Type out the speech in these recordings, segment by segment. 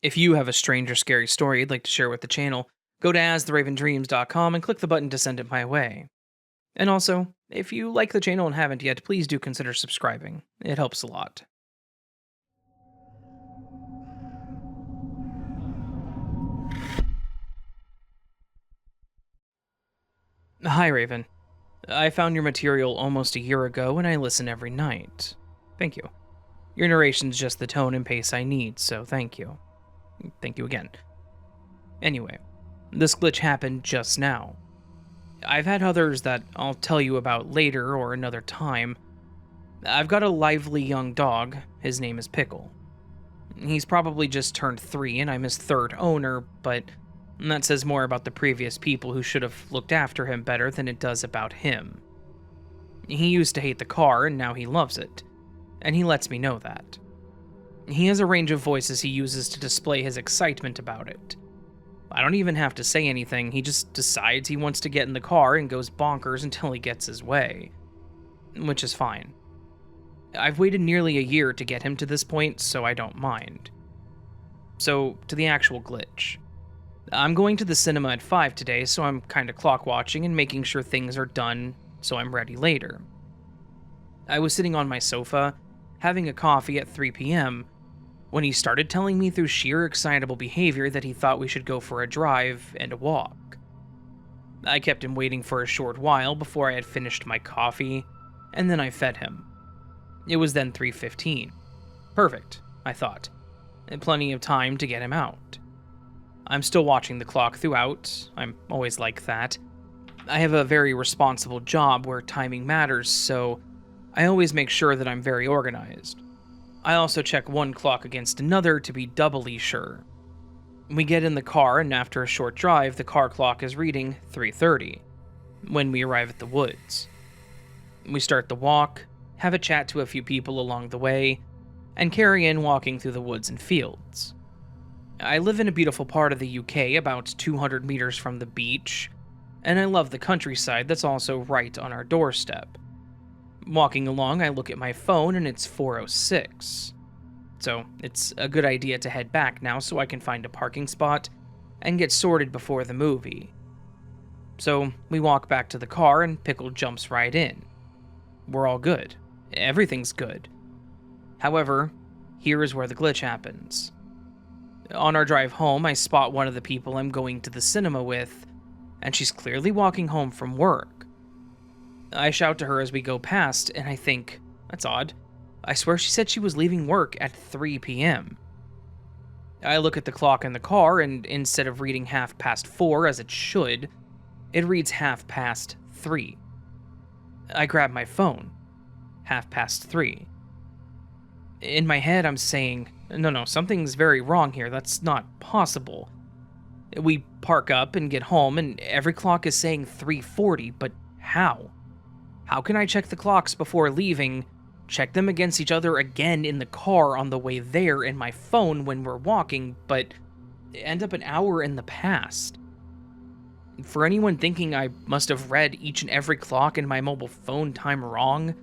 If you have a strange or scary story you'd like to share with the channel, go to astheravendreams.com and click the button to send it my way. And also, if you like the channel and haven't yet, please do consider subscribing. It helps a lot. Hi, Raven. I found your material almost a year ago and I listen every night. Thank you. Your narration's just the tone and pace I need, so thank you. Thank you again. Anyway, this glitch happened just now. I've had others that I'll tell you about later or another time. I've got a lively young dog. His name is Pickle. He's probably just turned 3 and I'm his third owner, but that says more about the previous people who should have looked after him better than it does about him. He used to hate the car and now he loves it, and he lets me know that. He has a range of voices he uses to display his excitement about it. I don't even have to say anything, he just decides he wants to get in the car and goes bonkers until he gets his way. Which is fine. I've waited nearly a year to get him to this point, so I don't mind. So, to the actual glitch. I'm going to the cinema at 5 today, so I'm kinda clock watching and making sure things are done so I'm ready later. I was sitting on my sofa, having a coffee at 3 p.m., when he started telling me through sheer excitable behavior that he thought we should go for a drive and a walk. I kept him waiting for a short while before I had finished my coffee, and then I fed him. It was then 3:15. Perfect, I thought, and plenty of time to get him out. I'm still watching the clock throughout, I'm always like that. I have a very responsible job where timing matters, so I always make sure that I'm very organized. I also check one clock against another to be doubly sure. We get in the car, and after a short drive, the car clock is reading 3:30 when we arrive at the woods. We start the walk, have a chat to a few people along the way, and carry on walking through the woods and fields. I live in a beautiful part of the UK, about 200 meters from the beach, and I love the countryside that's also right on our doorstep. Walking along, I look at my phone and it's 4:06. So it's a good idea to head back now so I can find a parking spot and get sorted before the movie. So we walk back to the car and Pickle jumps right in. We're all good. Everything's good. However, here is where the glitch happens. On our drive home, I spot one of the people I'm going to the cinema with, and she's clearly walking home from work. I shout to her as we go past, and I think, that's odd. I swear she said she was leaving work at 3 p.m. I look at the clock in the car, and instead of reading 4:30 as it should, it reads 3:30. I grab my phone. 3:30. In my head, I'm saying, no, something's very wrong here, that's not possible. We park up and get home, and every clock is saying 3:40, but how? How can I check the clocks before leaving, check them against each other again in the car on the way there in my phone when we're walking, but end up an hour in the past? For anyone thinking I must have read each and every clock in my mobile phone time wrong,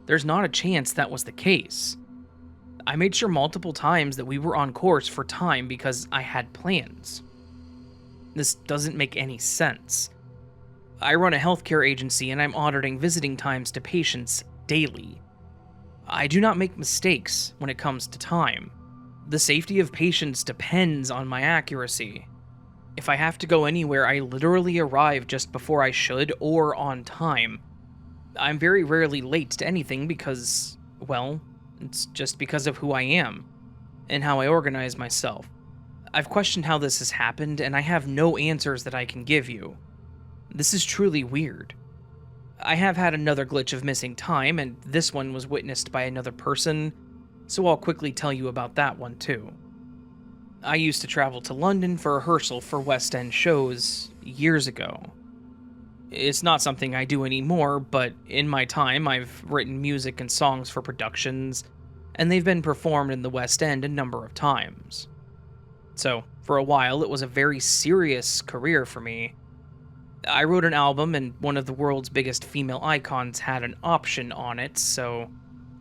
there's not a chance that was the case. I made sure multiple times that we were on course for time because I had plans. This doesn't make any sense. I run a healthcare agency and I'm auditing visiting times to patients daily. I do not make mistakes when it comes to time. The safety of patients depends on my accuracy. If I have to go anywhere, I literally arrive just before I should or on time. I'm very rarely late to anything because, well, it's just because of who I am and how I organize myself. I've questioned how this has happened and I have no answers that I can give you. This is truly weird. I have had another glitch of missing time, and this one was witnessed by another person, so I'll quickly tell you about that one too. I used to travel to London for rehearsal for West End shows years ago. It's not something I do anymore, but in my time I've written music and songs for productions, and they've been performed in the West End a number of times. So, for a while it was a very serious career for me. I wrote an album and one of the world's biggest female icons had an option on it, so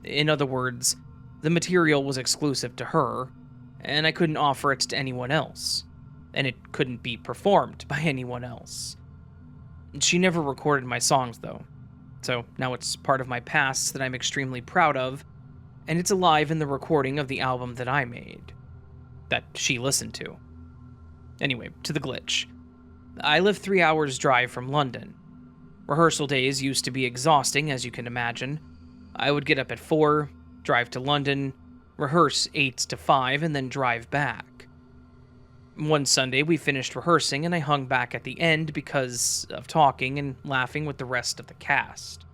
in other words, the material was exclusive to her, and I couldn't offer it to anyone else, and it couldn't be performed by anyone else. She never recorded my songs, though, so now it's part of my past that I'm extremely proud of, and it's alive in the recording of the album that I made, that she listened to. Anyway, to the glitch. I live 3 hours drive from London. Rehearsal days used to be exhausting, as you can imagine. I would get up at 4, drive to London, rehearse 8 to 5, and then drive back. One Sunday, we finished rehearsing, and I hung back at the end because of talking and laughing with the rest of the cast.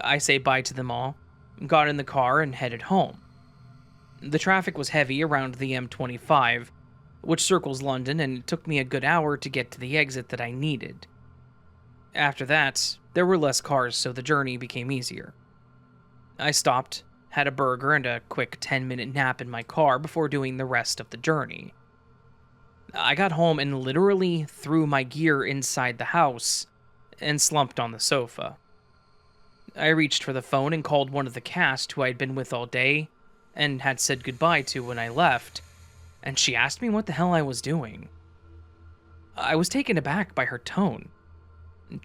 I say bye to them all, got in the car, and headed home. The traffic was heavy around the M25, which circles London, and it took me a good hour to get to the exit that I needed. After that, there were less cars, so the journey became easier. I stopped, had a burger and a quick 10-minute nap in my car before doing the rest of the journey. I got home and literally threw my gear inside the house and slumped on the sofa. I reached for the phone and called one of the cast who I'd been with all day and had said goodbye to when I left, and she asked me what the hell I was doing. I was taken aback by her tone.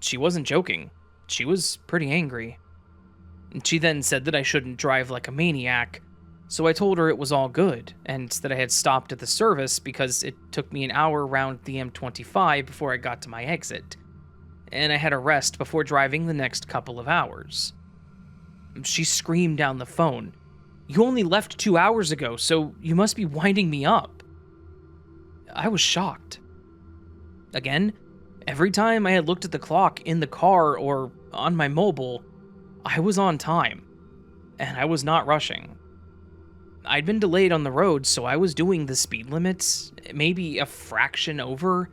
She wasn't joking. She was pretty angry. She then said that I shouldn't drive like a maniac, so I told her it was all good, and that I had stopped at the service because it took me an hour around the M25 before I got to my exit, and I had a rest before driving the next couple of hours. She screamed down the phone, "You only left 2 hours ago, so you must be winding me up." I was shocked. Again, every time I had looked at the clock in the car or on my mobile, I was on time, and I was not rushing. I'd been delayed on the road, so I was doing the speed limits, maybe a fraction over,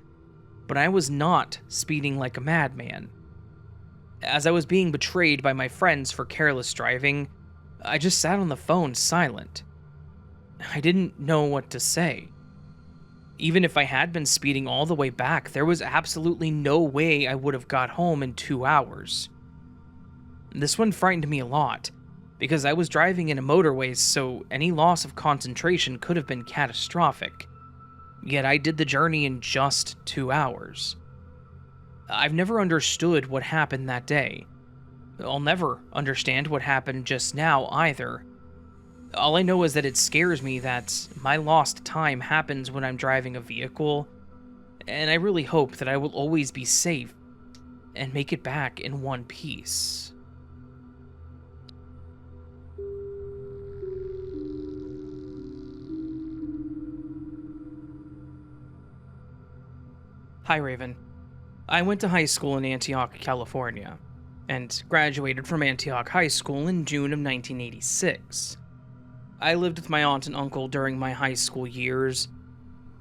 but I was not speeding like a madman. As I was being betrayed by my friends for careless driving, I just sat on the phone silent. I didn't know what to say. Even if I had been speeding all the way back, there was absolutely no way I would have got home in 2 hours. This one frightened me a lot, because I was driving in a motorway, so any loss of concentration could have been catastrophic. Yet I did the journey in just 2 hours. I've never understood what happened that day. I'll never understand what happened just now either. All I know is that it scares me that my lost time happens when I'm driving a vehicle, and I really hope that I will always be safe and make it back in one piece. Hi, Raven. I went to high school in Antioch, California, and graduated from Antioch High School in June of 1986. I lived with my aunt and uncle during my high school years,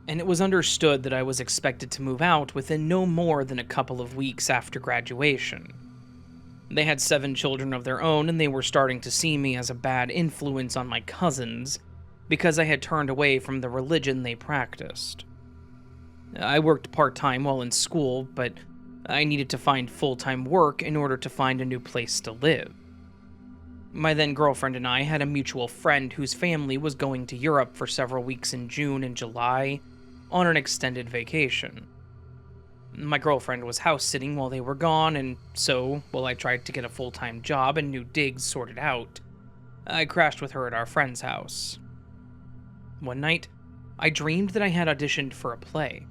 and it was understood that I was expected to move out within no more than a couple of weeks after graduation. They had 7 children of their own, and they were starting to see me as a bad influence on my cousins because I had turned away from the religion they practiced. I worked part-time while in school, but I needed to find full-time work in order to find a new place to live. My then-girlfriend and I had a mutual friend whose family was going to Europe for several weeks in June and July on an extended vacation. My girlfriend was house-sitting while they were gone, and so, while I tried to get a full-time job and new digs sorted out, I crashed with her at our friend's house. One night, I dreamed that I had auditioned for a play.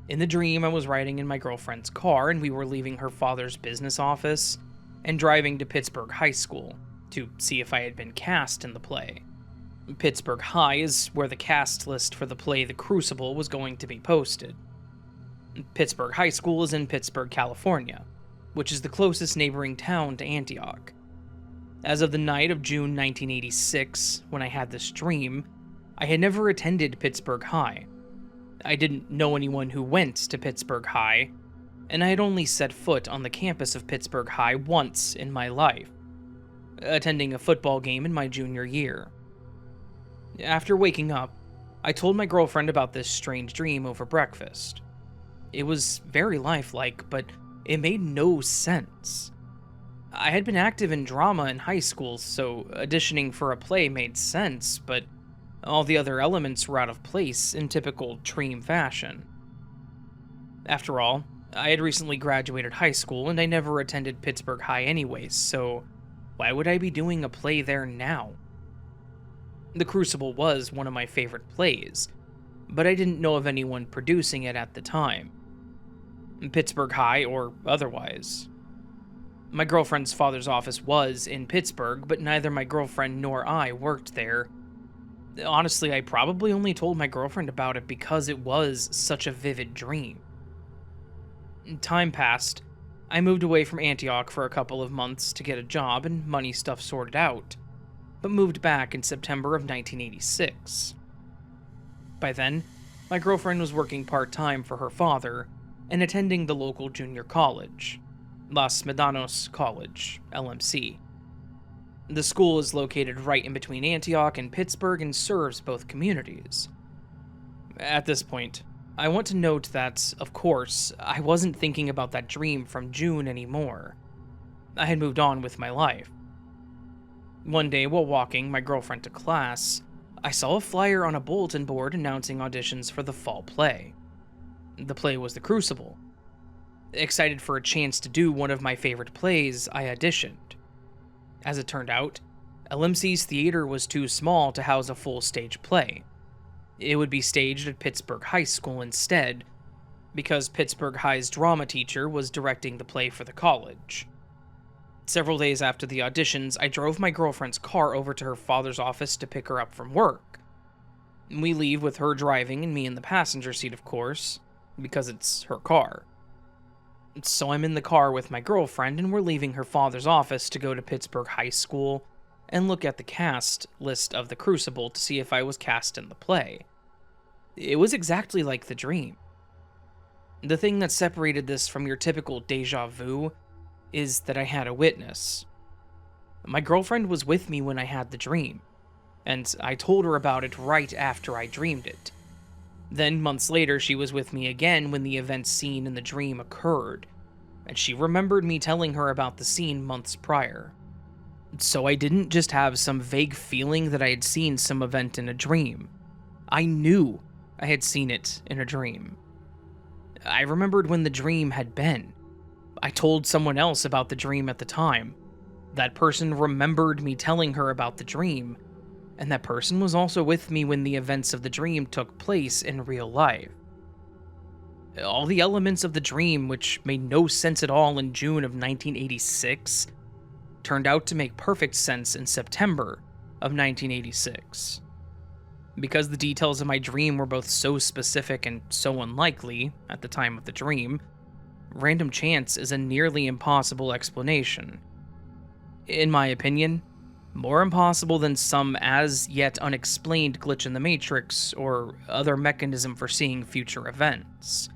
In the dream, I was riding in my girlfriend's car, and we were leaving her father's business office and driving to Pittsburgh High School to see if I had been cast in the play. Pittsburgh High is where the cast list for the play The Crucible was going to be posted. Pittsburgh High School is in Pittsburgh, California, which is the closest neighboring town to Antioch. As of the night of June 1986, when I had this dream, I had never attended Pittsburgh High. I didn't know anyone who went to Pittsburgh High, and I had only set foot on the campus of Pittsburgh High once in my life, attending a football game in my junior year. After waking up, I told my girlfriend about this strange dream over breakfast. It was very lifelike, but it made no sense. I had been active in drama in high school, so auditioning for a play made sense, but All the other elements were out of place in typical dream fashion. After all, I had recently graduated high school and I never attended Pittsburgh High anyways, so why would I be doing a play there now? The Crucible was one of my favorite plays, but I didn't know of anyone producing it at the time. Pittsburgh High or otherwise. My girlfriend's father's office was in Pittsburgh, but neither my girlfriend nor I worked there. Honestly, I probably only told my girlfriend about it because it was such a vivid dream. Time passed. I moved away from Antioch for a couple of months to get a job and money stuff sorted out, but moved back in September of 1986. By then, my girlfriend was working part-time for her father and attending the local junior college, Los Medanos College, LMC. The school is located right in between Antioch and Pittsburgh and serves both communities. At this point, I want to note that, of course, I wasn't thinking about that dream from June anymore. I had moved on with my life. One day, while walking my girlfriend to class, I saw a flyer on a bulletin board announcing auditions for the fall play. The play was The Crucible. Excited for a chance to do one of my favorite plays, I auditioned. As it turned out, LMC's theater was too small to house a full stage play. It would be staged at Pittsburgh High School instead, because Pittsburgh High's drama teacher was directing the play for the college. Several days after the auditions, I drove my girlfriend's car over to her father's office to pick her up from work. We leave with her driving and me in the passenger seat, of course, because it's her car. So I'm in the car with my girlfriend and we're leaving her father's office to go to Pittsburgh High School and look at the cast list of The Crucible to see if I was cast in the play. It was exactly like the dream. The thing that separated this from your typical deja vu is that I had a witness. My girlfriend was with me when I had the dream, and I told her about it right after I dreamed it. Then, months later, she was with me again when the events seen in the dream occurred, and she remembered me telling her about the scene months prior. So I didn't just have some vague feeling that I had seen some event in a dream. I knew I had seen it in a dream. I remembered when the dream had been. I told someone else about the dream at the time. That person remembered me telling her about the dream, and that person was also with me when the events of the dream took place in real life. All the elements of the dream, which made no sense at all in June of 1986, turned out to make perfect sense in September of 1986. Because the details of my dream were both so specific and so unlikely at the time of the dream, random chance is a nearly impossible explanation. In my opinion, more impossible than some as yet unexplained glitch in the Matrix or other mechanism for seeing future events.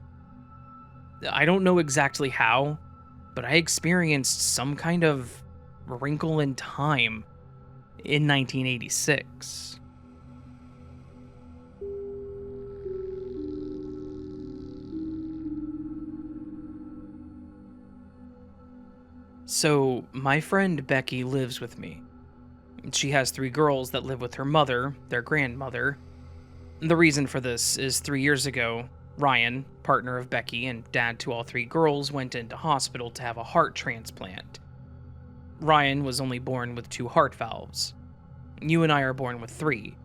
I don't know exactly how, but I experienced some kind of wrinkle in time in 1986. So, my friend Becky lives with me. She has 3 girls that live with her mother, their grandmother. The reason for this is 3 years ago, Ryan, partner of Becky and dad to all 3 girls, went into hospital to have a heart transplant. Ryan was only born with 2 heart valves. You and I are born with 3.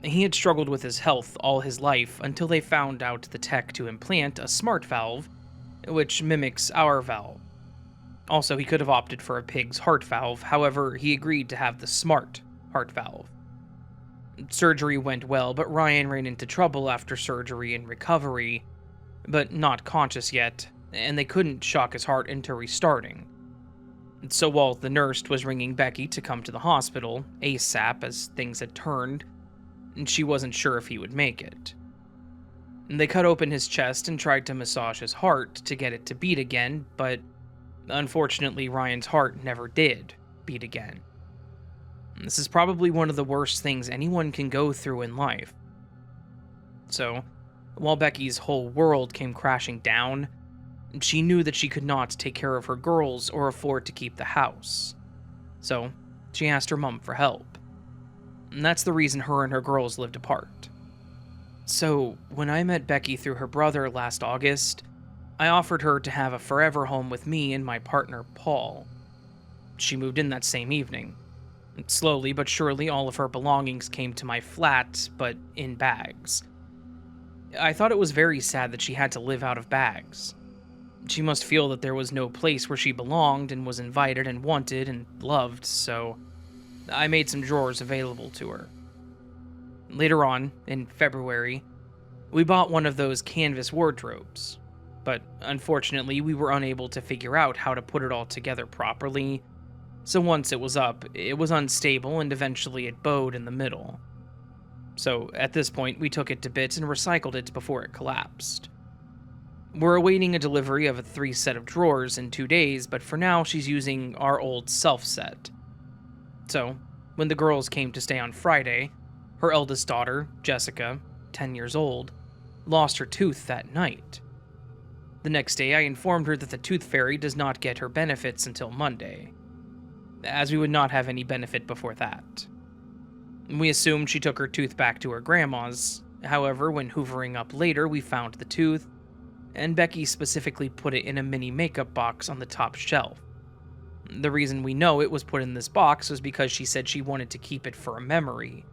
He had struggled with his health all his life until they found out the tech to implant a smart valve, which mimics our valve. Also, he could have opted for a pig's heart valve, however, he agreed to have the smart heart valve. Surgery went well, but Ryan ran into trouble after surgery and recovery, but not conscious yet, and they couldn't shock his heart into restarting. So while the nurse was ringing Becky to come to the hospital, ASAP as things had turned, she wasn't sure if he would make it. They cut open his chest and tried to massage his heart to get it to beat again, but unfortunately, Ryan's heart never did beat again. This is probably one of the worst things anyone can go through in life. So, while Becky's whole world came crashing down, she knew that she could not take care of her girls or afford to keep the house. So, she asked her mom for help. And that's the reason her and her girls lived apart. So, when I met Becky through her brother last August, I offered her to have a forever home with me and my partner, Paul. She moved in that same evening. Slowly but surely, all of her belongings came to my flat, but in bags. I thought it was very sad that she had to live out of bags. She must feel that there was no place where she belonged and was invited and wanted and loved, so I made some drawers available to her. Later on, in February, we bought one of those canvas wardrobes, but unfortunately we were unable to figure out how to put it all together properly, so once it was up, it was unstable and eventually it bowed in the middle. So at this point, we took it to bits and recycled it before it collapsed. We're awaiting a delivery of a 3 set of drawers in 2 days, but for now she's using our old self set. So, when the girls came to stay on Friday, her eldest daughter, Jessica, 10 years old, lost her tooth that night. The next day, I informed her that the tooth fairy does not get her benefits until Monday, as we would not have any benefit before that. We assumed she took her tooth back to her grandma's. However, when hoovering up later, we found the tooth, and Becky specifically put it in a mini makeup box on the top shelf. The reason we know it was put in this box was because she said she wanted to keep it for a memory.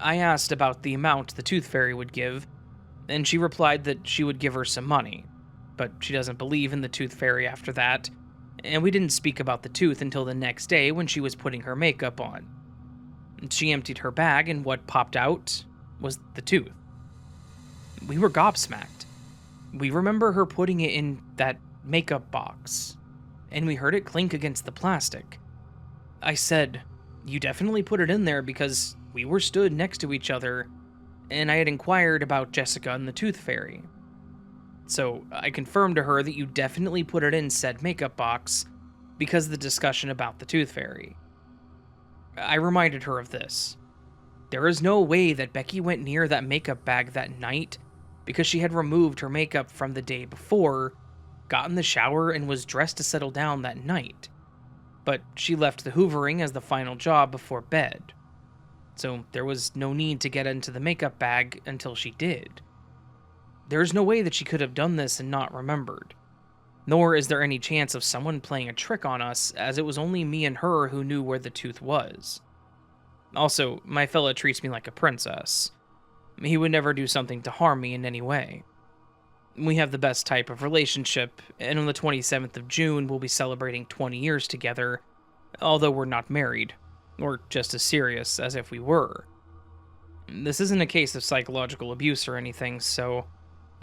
I asked about the amount the tooth fairy would give, and she replied that she would give her some money, but she doesn't believe in the tooth fairy after that, and we didn't speak about the tooth until the next day when she was putting her makeup on. She emptied her bag, and what popped out was the tooth. We were gobsmacked. We remember her putting it in that makeup box, and we heard it clink against the plastic. I said, "You definitely put it in there because we were stood next to each other, and I had inquired about Jessica and the tooth fairy. So I confirmed to her that you definitely put it in said makeup box because of the discussion about the tooth fairy." I reminded her of this. There is no way that Becky went near that makeup bag that night because she had removed her makeup from the day before, got in the shower, and was dressed to settle down that night. But she left the hoovering as the final job before bed. So there was no need to get into the makeup bag until she did. There is no way that she could have done this and not remembered. Nor is there any chance of someone playing a trick on us, as it was only me and her who knew where the tooth was. Also, my fella treats me like a princess. He would never do something to harm me in any way. We have the best type of relationship, and on the 27th of June we'll be celebrating 20 years together, although we're not married, or just as serious as if we were. This isn't a case of psychological abuse or anything, so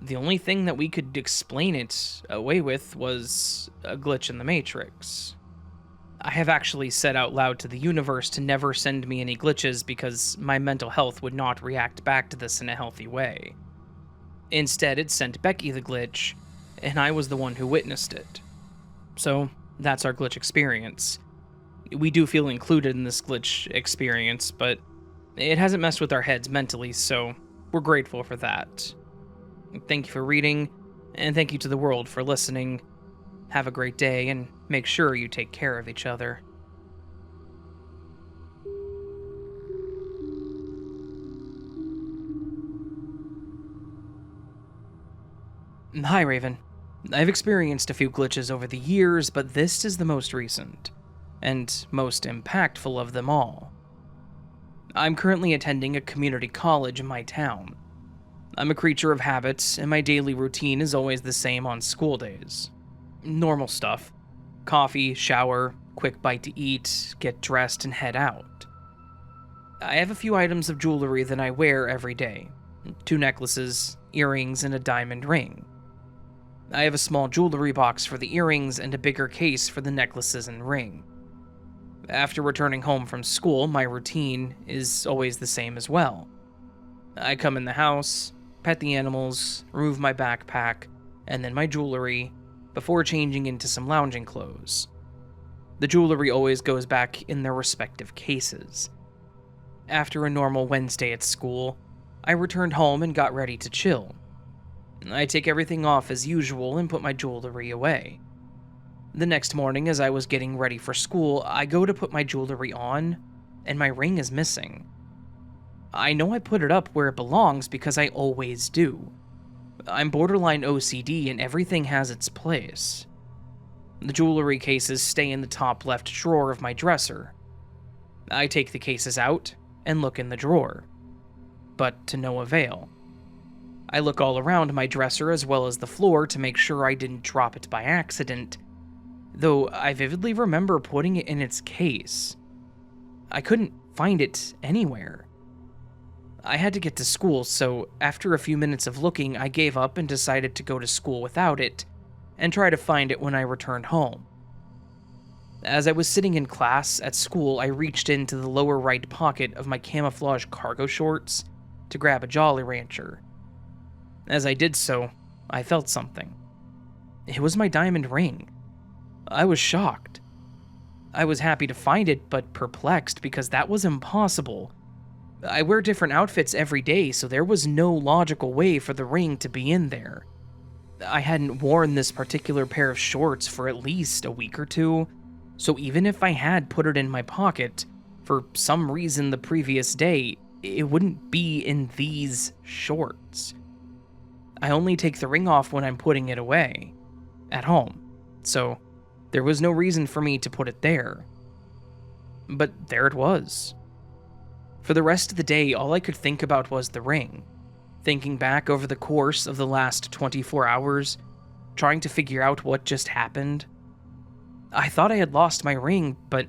the only thing that we could explain it away with was a glitch in the Matrix. I have actually said out loud to the universe to never send me any glitches because my mental health would not react back to this in a healthy way. Instead, it sent Becky the glitch, and I was the one who witnessed it. So, that's our glitch experience. We do feel included in this glitch experience, but it hasn't messed with our heads mentally, so we're grateful for that. Thank you for reading, and thank you to the world for listening. Have a great day, and make sure you take care of each other. Hi, Raven. I've experienced a few glitches over the years, but this is the most recent, and most impactful of them all. I'm currently attending a community college in my town. I'm a creature of habits, and my daily routine is always the same on school days. Normal stuff. Coffee, shower, quick bite to eat, get dressed, and head out. I have a few items of jewelry that I wear every day. 2 necklaces, earrings, and a diamond ring. I have a small jewelry box for the earrings and a bigger case for the necklaces and ring. After returning home from school, my routine is always the same as well. I come in the house, pet the animals, remove my backpack, and then my jewelry, before changing into some lounging clothes. The jewelry always goes back in their respective cases. After a normal Wednesday at school, I returned home and got ready to chill. I take everything off as usual and put my jewelry away. The next morning, as I was getting ready for school, I go to put my jewelry on, and my ring is missing. I know I put it up where it belongs because I always do. I'm borderline OCD and everything has its place. The jewelry cases stay in the top left drawer of my dresser. I take the cases out and look in the drawer, but to no avail. I look all around my dresser as well as the floor to make sure I didn't drop it by accident, though I vividly remember putting it in its case. I couldn't find it anywhere. I had to get to school, so after a few minutes of looking, I gave up and decided to go to school without it and try to find it when I returned home. As I was sitting in class at school, I reached into the lower right pocket of my camouflage cargo shorts to grab a Jolly Rancher. As I did so, I felt something. It was my diamond ring. I was shocked. I was happy to find it, but perplexed because that was impossible. I wear different outfits every day, so there was no logical way for the ring to be in there. I hadn't worn this particular pair of shorts for at least a week or two, so even if I had put it in my pocket, for some reason the previous day, it wouldn't be in these shorts. I only take the ring off when I'm putting it away, at home, so there was no reason for me to put it there. But there it was. For the rest of the day, all I could think about was the ring. Thinking back over the course of the last 24 hours, trying to figure out what just happened. I thought I had lost my ring, but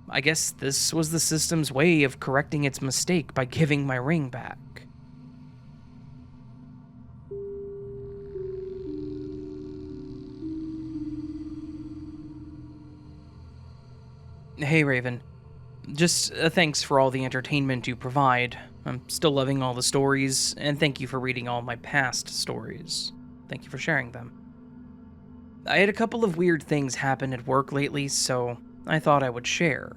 I guess this was the system's way of correcting its mistake by giving my ring back. Hey Raven, just thanks for all the entertainment you provide. I'm still loving all the stories, and thank you for reading all my past stories. Thank you for sharing them. I had a couple of weird things happen at work lately, so I thought I would share.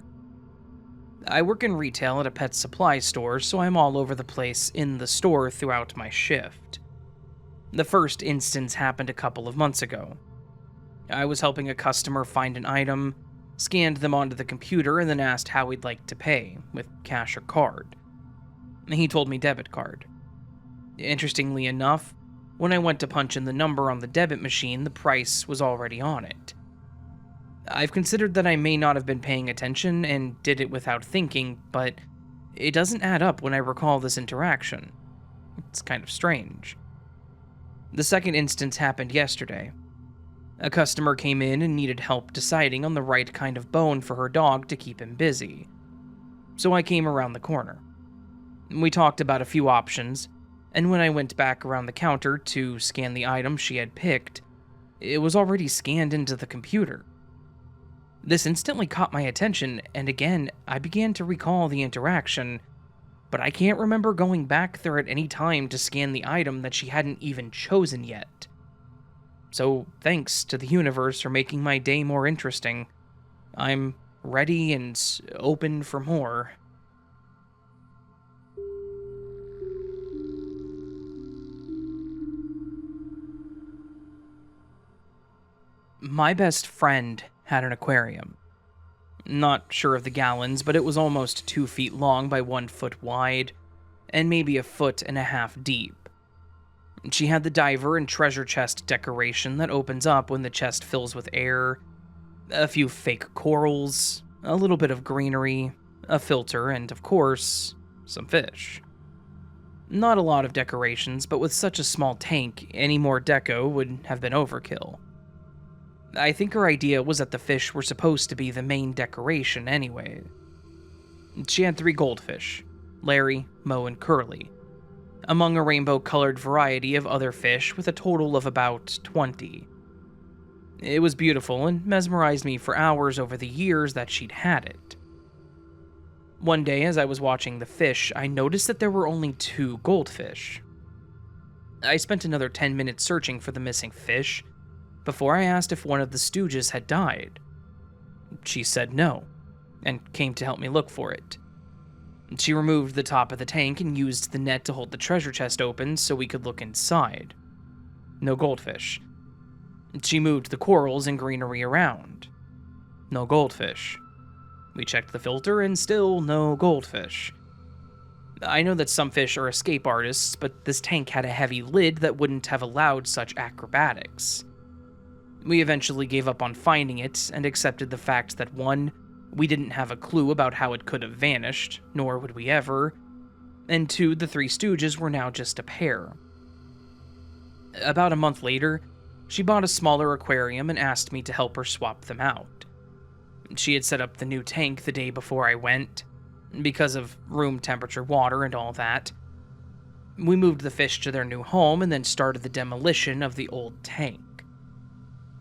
I work in retail at a pet supply store, so I'm all over the place in the store throughout my shift. The first instance happened a couple of months ago. I was helping a customer find an item, scanned them onto the computer, and then asked how he'd like to pay, with cash or card. He told me debit card. Interestingly enough, when I went to punch in the number on the debit machine, the price was already on it. I've considered that I may not have been paying attention and did it without thinking, but it doesn't add up when I recall this interaction. It's kind of strange. The second instance happened yesterday. A customer came in and needed help deciding on the right kind of bone for her dog to keep him busy. So I came around the corner. We talked about a few options, and when I went back around the counter to scan the item she had picked, it was already scanned into the computer. This instantly caught my attention, and again, I began to recall the interaction, but I can't remember going back there at any time to scan the item that she hadn't even chosen yet. So, thanks to the universe for making my day more interesting. I'm ready and open for more. My best friend had an aquarium. Not sure of the gallons, but it was almost 2 feet long by 1 foot wide, and maybe 1.5 feet deep. She had the diver and treasure chest decoration that opens up when the chest fills with air, a few fake corals, a little bit of greenery, a filter, and of course, some fish. Not a lot of decorations, but with such a small tank, any more deco would have been overkill. I think her idea was that the fish were supposed to be the main decoration anyway. She had 3 goldfish, Larry, Mo, and Curly, among a rainbow-colored variety of other fish with a total of about 20. It was beautiful and mesmerized me for hours over the years that she'd had it. One day, as I was watching the fish, I noticed that there were only 2 goldfish. I spent another 10 minutes searching for the missing fish before I asked if one of the Stooges had died. She said no, and came to help me look for it. She removed the top of the tank and used the net to hold the treasure chest open so we could look inside. No goldfish. She moved the corals and greenery around. No goldfish. We checked the filter and still no goldfish. I know that some fish are escape artists, but this tank had a heavy lid that wouldn't have allowed such acrobatics. We eventually gave up on finding it and accepted the fact that 1, we didn't have a clue about how it could have vanished, nor would we ever, and 2, the Three Stooges were now just a pair. About a month later, she bought a smaller aquarium and asked me to help her swap them out. She had set up the new tank the day before I went, because of room temperature water and all that. We moved the fish to their new home and then started the demolition of the old tank.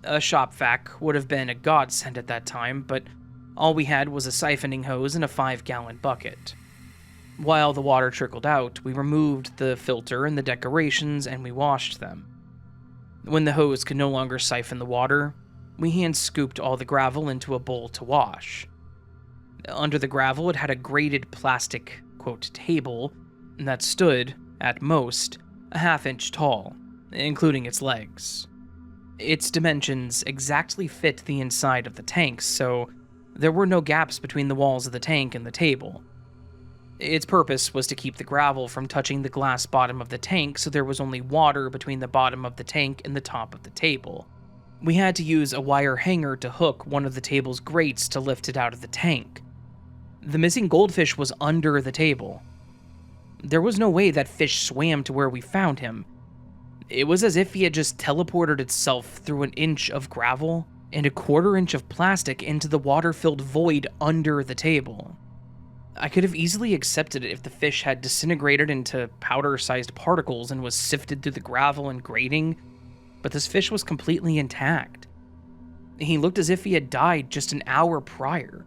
A shop vac would have been a godsend at that time, but all we had was a siphoning hose and a 5-gallon bucket. While the water trickled out, we removed the filter and the decorations and we washed them. When the hose could no longer siphon the water, we hand-scooped all the gravel into a bowl to wash. Under the gravel, it had a grated plastic, quote, table that stood, at most, a half-inch tall, including its legs. Its dimensions exactly fit the inside of the tank, so there were no gaps between the walls of the tank and the table. Its purpose was to keep the gravel from touching the glass bottom of the tank, so there was only water between the bottom of the tank and the top of the table. We had to use a wire hanger to hook one of the table's grates to lift it out of the tank. The missing goldfish was under the table. There was no way that fish swam to where we found him. It was as if he had just teleported itself through an inch of gravel and a 1/4 inch of plastic into the water-filled void under the table. I could have easily accepted it if the fish had disintegrated into powder-sized particles and was sifted through the gravel and grating, but this fish was completely intact. He looked as if he had died just an hour prior.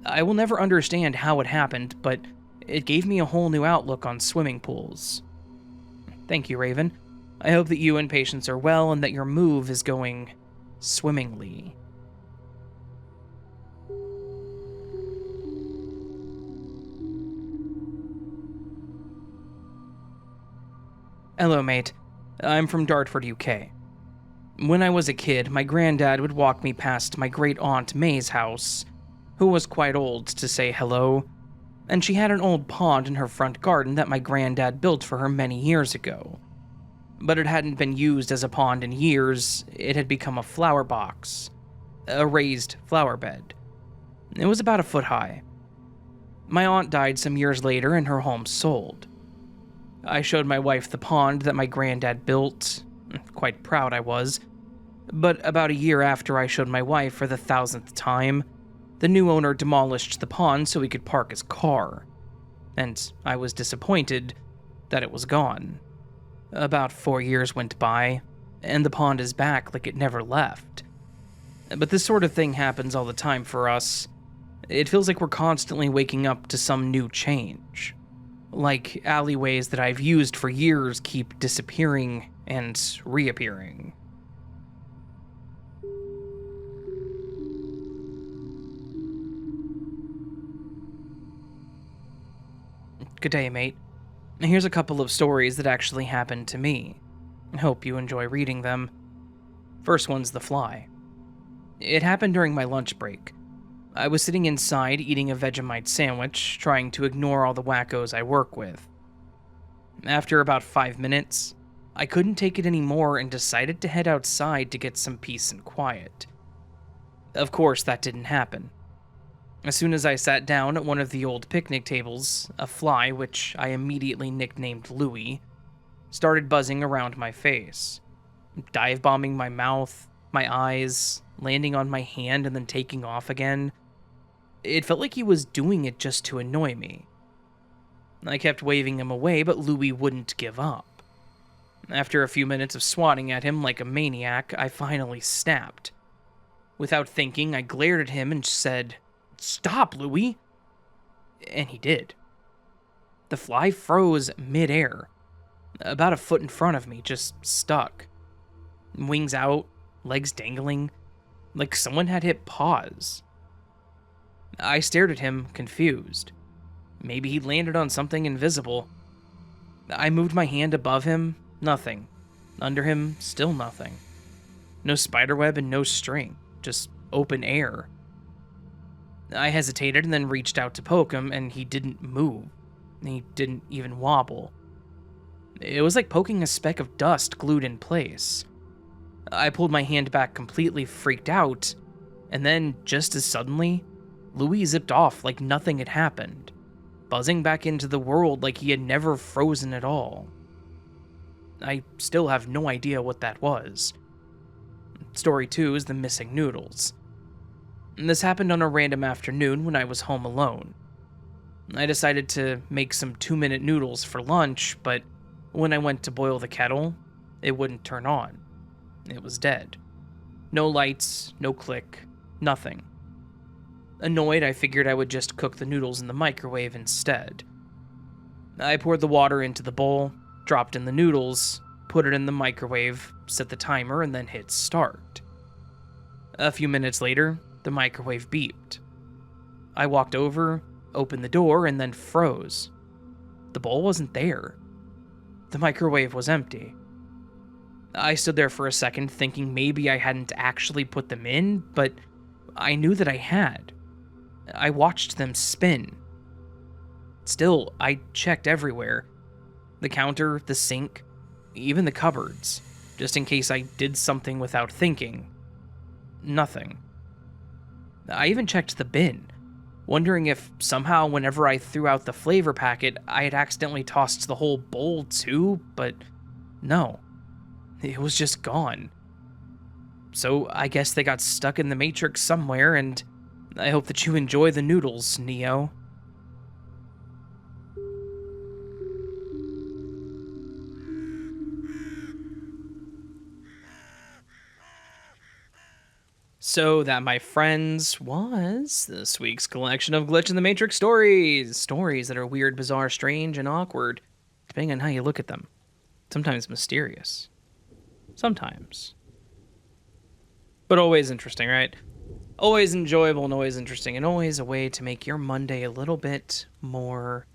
I will never understand how it happened, but it gave me a whole new outlook on swimming pools. Thank you, Raven. I hope that you and Patience are well and that your move is going swimmingly. Hello, mate. I'm from Dartford, UK. When I was a kid, my granddad would walk me past my great-aunt May's house, who was quite old, to say hello, and she had an old pond in her front garden that my granddad built for her many years ago. But it hadn't been used as a pond in years. It had become a flower box, a raised flower bed. It was about 1 foot high. My aunt died some years later and her home sold. I showed my wife the pond that my granddad built. Quite proud I was. But about a year after I showed my wife for the 1,000th time, the new owner demolished the pond so he could park his car. And I was disappointed that it was gone. About 4 years went by, and the pond is back like it never left. But this sort of thing happens all the time for us. It feels like we're constantly waking up to some new change. Like alleyways that I've used for years keep disappearing and reappearing. Good day, mate. Here's a couple of stories that actually happened to me. I hope you enjoy reading them. First one's the fly. It happened during my lunch break. I was sitting inside eating a Vegemite sandwich, trying to ignore all the wackos I work with. After about 5 minutes, I couldn't take it anymore and decided to head outside to get some peace and quiet. Of course, that didn't happen. As soon as I sat down at one of the old picnic tables, a fly, which I immediately nicknamed Louie, started buzzing around my face, dive-bombing my mouth, my eyes, landing on my hand and then taking off again. It felt like he was doing it just to annoy me. I kept waving him away, but Louie wouldn't give up. After a few minutes of swatting at him like a maniac, I finally snapped. Without thinking, I glared at him and said, "Stop, Louie!" And he did. The fly froze mid-air, about 1 foot in front of me, just stuck. Wings out, legs dangling, like someone had hit pause. I stared at him, confused. Maybe he landed on something invisible. I moved my hand above him, nothing. Under him, still nothing. No spiderweb and no string, just open air. I hesitated and then reached out to poke him, and he didn't move. He didn't even wobble. It was like poking a speck of dust glued in place. I pulled my hand back completely freaked out, and then, just as suddenly, Louis zipped off like nothing had happened, buzzing back into the world like he had never frozen at all. I still have no idea what that was. Story 2 is the missing noodles. This happened on a random afternoon when I was home alone. I decided to make some 2-minute noodles for lunch, but when I went to boil the kettle, it wouldn't turn on. It was dead. No lights, no click, nothing. Annoyed, I figured I would just cook the noodles in the microwave instead. I poured the water into the bowl, dropped in the noodles, put it in the microwave, set the timer, and then hit start. A few minutes later, the microwave beeped. I walked over, opened the door, and then froze. The bowl wasn't there. The microwave was empty. I stood there for a second thinking maybe I hadn't actually put them in, but I knew that I had. I watched them spin. Still, I checked everywhere. The counter, the sink, even the cupboards, just in case I did something without thinking. Nothing. I even checked the bin, wondering if somehow whenever I threw out the flavor packet, I had accidentally tossed the whole bowl too, but no. It was just gone. So I guess they got stuck in the Matrix somewhere, and I hope that you enjoy the noodles, Neo. So that, my friends, was this week's collection of Glitch in the Matrix stories. Stories that are weird, bizarre, strange, and awkward, depending on how you look at them. Sometimes mysterious. Sometimes. But always interesting, right? Always enjoyable and always interesting, and always a way to make your Monday a little bit more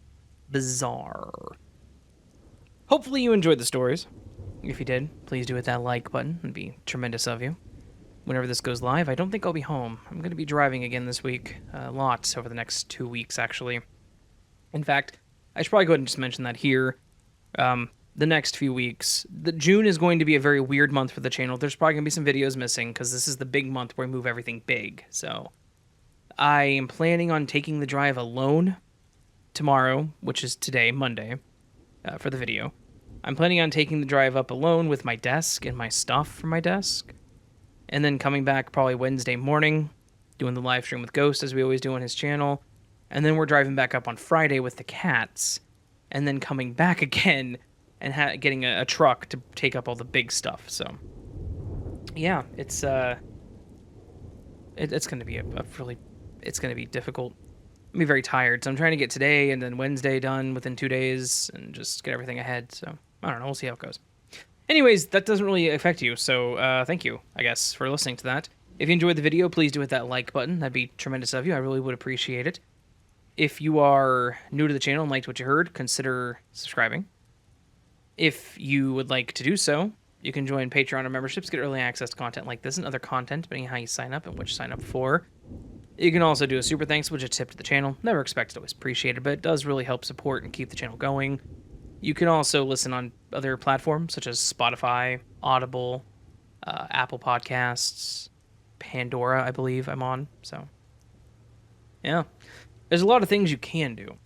bizarre. Hopefully you enjoyed the stories. If you did, please do hit that like button. It'd be tremendous of you. Whenever this goes live, I don't think I'll be home. I'm going to be driving again this week. A lot over the next 2 weeks, actually. In fact, I should probably go ahead and just mention that here. The next few weeks. June is going to be a very weird month for the channel. There's probably going to be some videos missing because this is the big month where we move everything big. So I am planning on taking the drive alone tomorrow, which is today, Monday, for the video. I'm planning on taking the drive up alone with my desk and my stuff for my desk. And then coming back probably Wednesday morning, doing the live stream with Ghost as we always do on his channel. And then we're driving back up on Friday with the cats. And then coming back again and getting a truck to take up all the big stuff. So, yeah, it's going to be it's going to be difficult. I'm very tired, so I'm trying to get today and then Wednesday done within 2 days and just get everything ahead. So, I don't know, we'll see how it goes. Anyways, that doesn't really affect you, so thank you, I guess, for listening to that. If you enjoyed the video, please do hit that like button. That'd be tremendous of you. I really would appreciate it. If you are new to the channel and liked what you heard, consider subscribing. If you would like to do so, you can join Patreon or memberships, get early access to content like this and other content, depending on how you sign up and what you sign up for. You can also do a super thanks, which is a tip to the channel. Never expected, always appreciated, but it does really help support and keep the channel going. You can also listen on other platforms, such as Spotify, Audible, Apple Podcasts, Pandora, I believe I'm on. So, yeah. There's a lot of things you can do.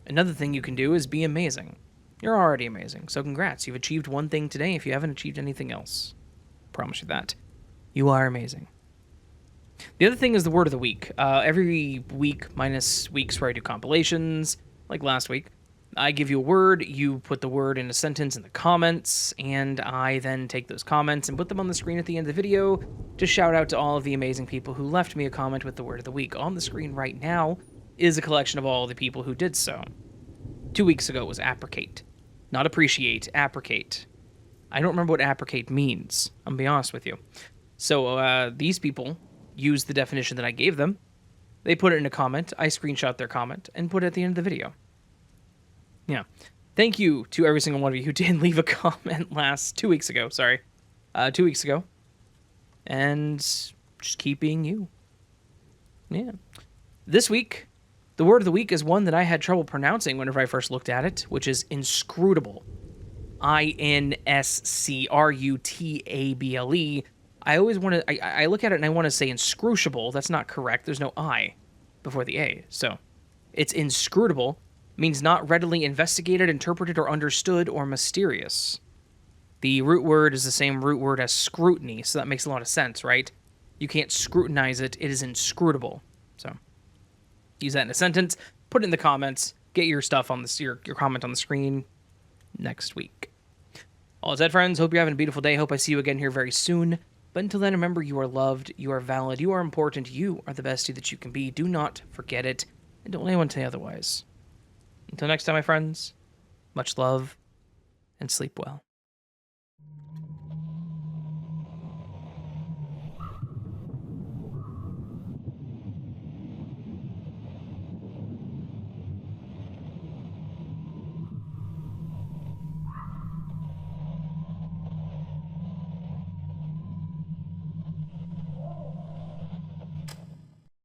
Another thing you can do is be amazing. You're already amazing, so congrats. You've achieved one thing today if you haven't achieved anything else. Promise you that. You are amazing. The other thing is the word of the week. Every week, minus weeks where I do compilations, like last week, I give you a word, you put the word in a sentence in the comments, and I then take those comments and put them on the screen at the end of the video to shout out to all of the amazing people who left me a comment with the word of the week. On the screen right now is a collection of all the people who did so. 2 weeks ago was apricate. Not appreciate, apricate. I don't remember what apricate means, I'm gonna be honest with you. So these people used the definition that I gave them. They put it in a comment, I screenshot their comment, and put it at the end of the video. Yeah. Thank you to every single one of you who did leave a comment 2 weeks ago, sorry. 2 weeks ago. And just keep being you. Yeah. This week, The word of the week is one that I had trouble pronouncing whenever I first looked at it, which is inscrutable. INSCRUTABLE. I always want to, I look at it and I want to say inscrutable. That's not correct. There's no I before the A. So it's inscrutable, means not readily investigated, interpreted, or understood, or mysterious. The root word is the same root word as scrutiny, so that makes a lot of sense, right? You can't scrutinize it. It is inscrutable. So use that in a sentence. Put it in the comments. Get your stuff on this, your comment on the screen next week. All said, friends, hope you're having a beautiful day. Hope I see you again here very soon. But until then, remember, you are loved, you are valid, you are important, you are the best you that you can be. Do not forget it, and don't let anyone tell you otherwise. Until next time, my friends, much love, and sleep well.